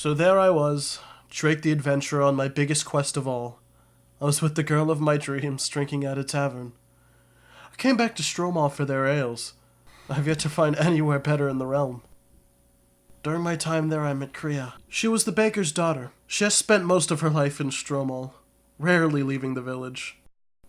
So there I was, Drake the adventurer on my biggest quest of all. I was with the girl of my dreams drinking at a tavern. I came back to Stromall for their ales. I have yet to find anywhere better in the realm. During my time there I met Kriya. She was the baker's daughter. She has spent most of her life in Stromall, rarely leaving the village.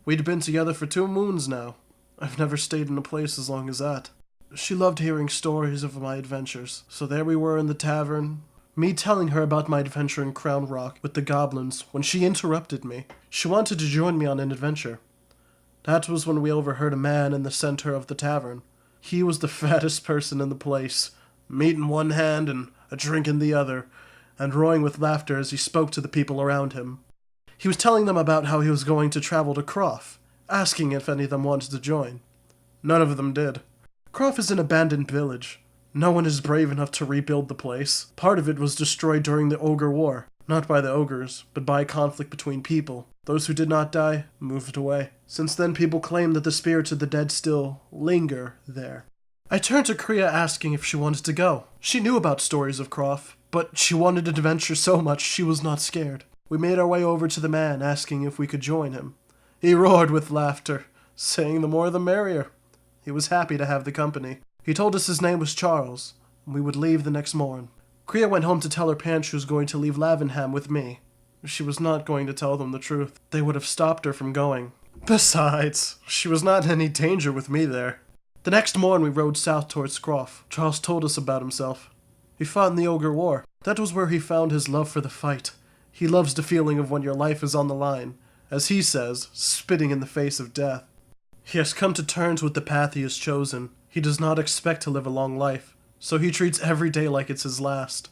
We'd been together for 2 moons now. I've never stayed in a place as long as that. She loved hearing stories of my adventures, so there we were in the tavern, me telling her about my adventure in Crown Rock with the goblins when she interrupted me. She wanted to join me on an adventure. That was when we overheard a man in the center of the tavern. He was the fattest person in the place, meat in one hand and a drink in the other, and roaring with laughter as he spoke to the people around him. He was telling them about how he was going to travel to Kroff, asking if any of them wanted to join. None of them did. Kroff is an abandoned village. No one is brave enough to rebuild the place. Part of it was destroyed during the Ogre War, not by the ogres, but by a conflict between people. Those who did not die moved away. Since then, people claim that the spirits of the dead still linger there. I turned to Kriya asking if she wanted to go. She knew about Stories of Kroff, but she wanted an adventure so much she was not scared. We made our way over to the man, asking if we could join him. He roared with laughter, saying the more the merrier. He was happy to have the company. He told us his name was Charles, and we would leave the next morn. Kriya went home to tell her parents she was going to leave Lavenham with me. She was not going to tell them the truth. They would have stopped her from going. Besides, she was not in any danger with me there. The next morn we rode south towards Kroff. Charles told us about himself. He fought in the Ogre War. That was where he found his love for the fight. He loves the feeling of when your life is on the line, as he says, spitting in the face of death. He has come to terms with the path he has chosen. He does not expect to live a long life, so he treats every day like it's his last.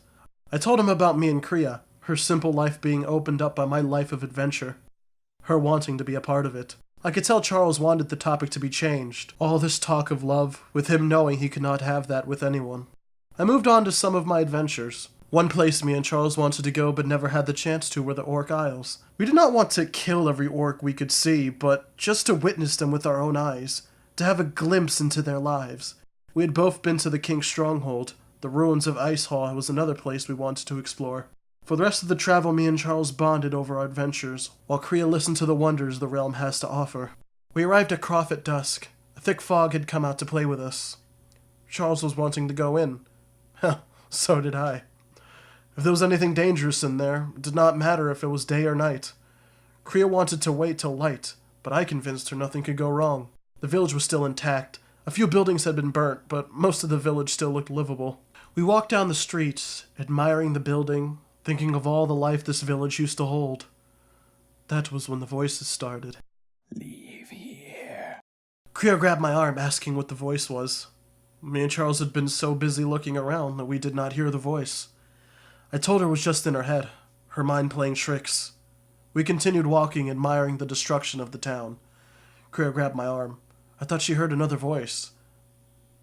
I told him about me and Kriya, her simple life being opened up by my life of adventure, her wanting to be a part of it. I could tell Charles wanted the topic to be changed. All this talk of love, with him knowing he could not have that with anyone. I moved on to some of my adventures. One place me and Charles wanted to go but never had the chance to were the Orc Isles. We did not want to kill every orc we could see, but just to witness them with our own eyes, to have a glimpse into their lives. We had both been to the King's Stronghold. The ruins of Ice Hall was another place we wanted to explore. For the rest of the travel, me and Charles bonded over our adventures, while Kriya listened to the wonders the realm has to offer. We arrived at Kroff at dusk. A thick fog had come out to play with us. Charles was wanting to go in. Hell, so did I. If there was anything dangerous in there, it did not matter if it was day or night. Kriya wanted to wait till light, but I convinced her nothing could go wrong. The village was still intact. A few buildings had been burnt, but most of the village still looked livable. We walked down the streets, admiring the building, thinking of all the life this village used to hold. That was when the voices started. Leave here. Kriya grabbed my arm, asking what the voice was. Me and Charles had been so busy looking around that we did not hear the voice. I told her it was just in her head, her mind playing tricks. We continued walking, admiring the destruction of the town. Kriya grabbed my arm. I thought she heard another voice.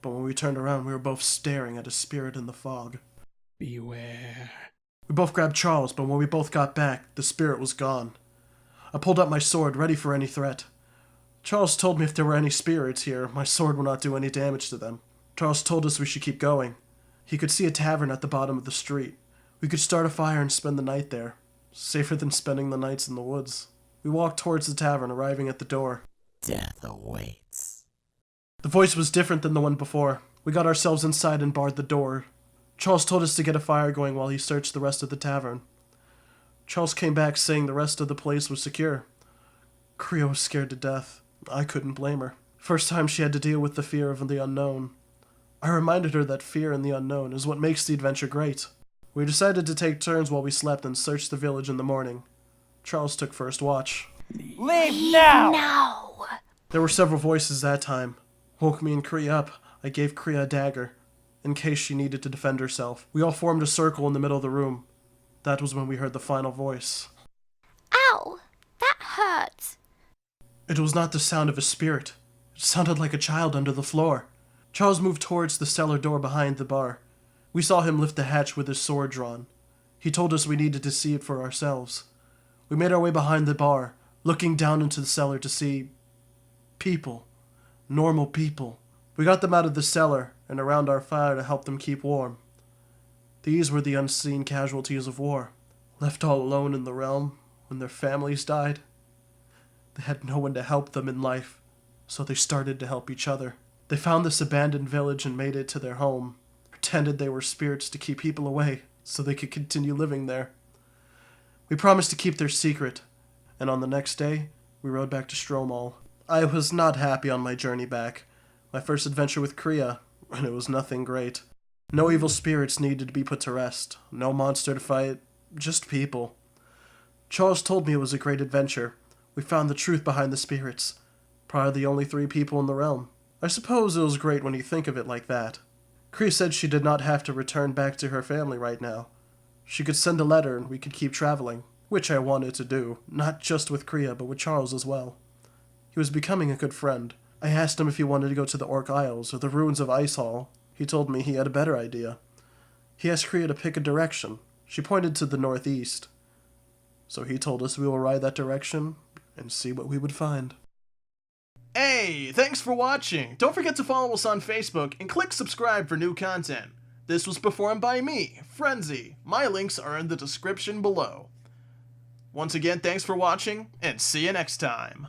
But when we turned around, we were both staring at a spirit in the fog. Beware. We both grabbed Charles, but when we both got back, the spirit was gone. I pulled up my sword, ready for any threat. Charles told me if there were any spirits here, my sword would not do any damage to them. Charles told us we should keep going. He could see a tavern at the bottom of the street. We could start a fire and spend the night there. Safer than spending the nights in the woods. We walked towards the tavern, arriving at the door. Death awaits. The voice was different than the one before. We got ourselves inside and barred the door. Charles told us to get a fire going while he searched the rest of the tavern. Charles came back saying the rest of the place was secure. Kriya was scared to death. I couldn't blame her. First time she had to deal with the fear of the unknown. I reminded her that fear in the unknown is what makes the adventure great. We decided to take turns while we slept and searched the village in the morning. Charles took first watch. Leave now! There were several voices that time. Woke me and Kriya up. I gave Kriya a dagger, in case she needed to defend herself. We all formed a circle in the middle of the room. That was when we heard the final voice. Ow! That hurts. It was not the sound of a spirit. It sounded like a child under the floor. Charles moved towards the cellar door behind the bar. We saw him lift the hatch with his sword drawn. He told us we needed to see it for ourselves. We made our way behind the bar, looking down into the cellar to see people. Normal people. We got them out of the cellar and around our fire to help them keep warm. These were the unseen casualties of war, left all alone in the realm when their families died. They had no one to help them in life, so they started to help each other. They found this abandoned village and made it to their home, pretended they were spirits to keep people away so they could continue living there. We promised to keep their secret, and on the next day, we rode back to Stromall. I was not happy on my journey back. My first adventure with Kriya, and it was nothing great. No evil spirits needed to be put to rest, no monster to fight, just people. Charles told me it was a great adventure. We found the truth behind the spirits. Probably the only 3 people in the realm. I suppose it was great when you think of it like that. Kriya said she did not have to return back to her family right now. She could send a letter and we could keep traveling, which I wanted to do, not just with Kriya, but with Charles as well. He was becoming a good friend. I asked him if he wanted to go to the Orc Isles or the ruins of Ice Hall. He told me he had a better idea. He asked Kriya to pick a direction. She pointed to the northeast. So he told us we will ride that direction and see what we would find. Hey, thanks for watching. Don't forget to follow us on Facebook and click subscribe for new content. This was performed by me, Frenzy. My links are in the description below. Once again, thanks for watching, and see you next time.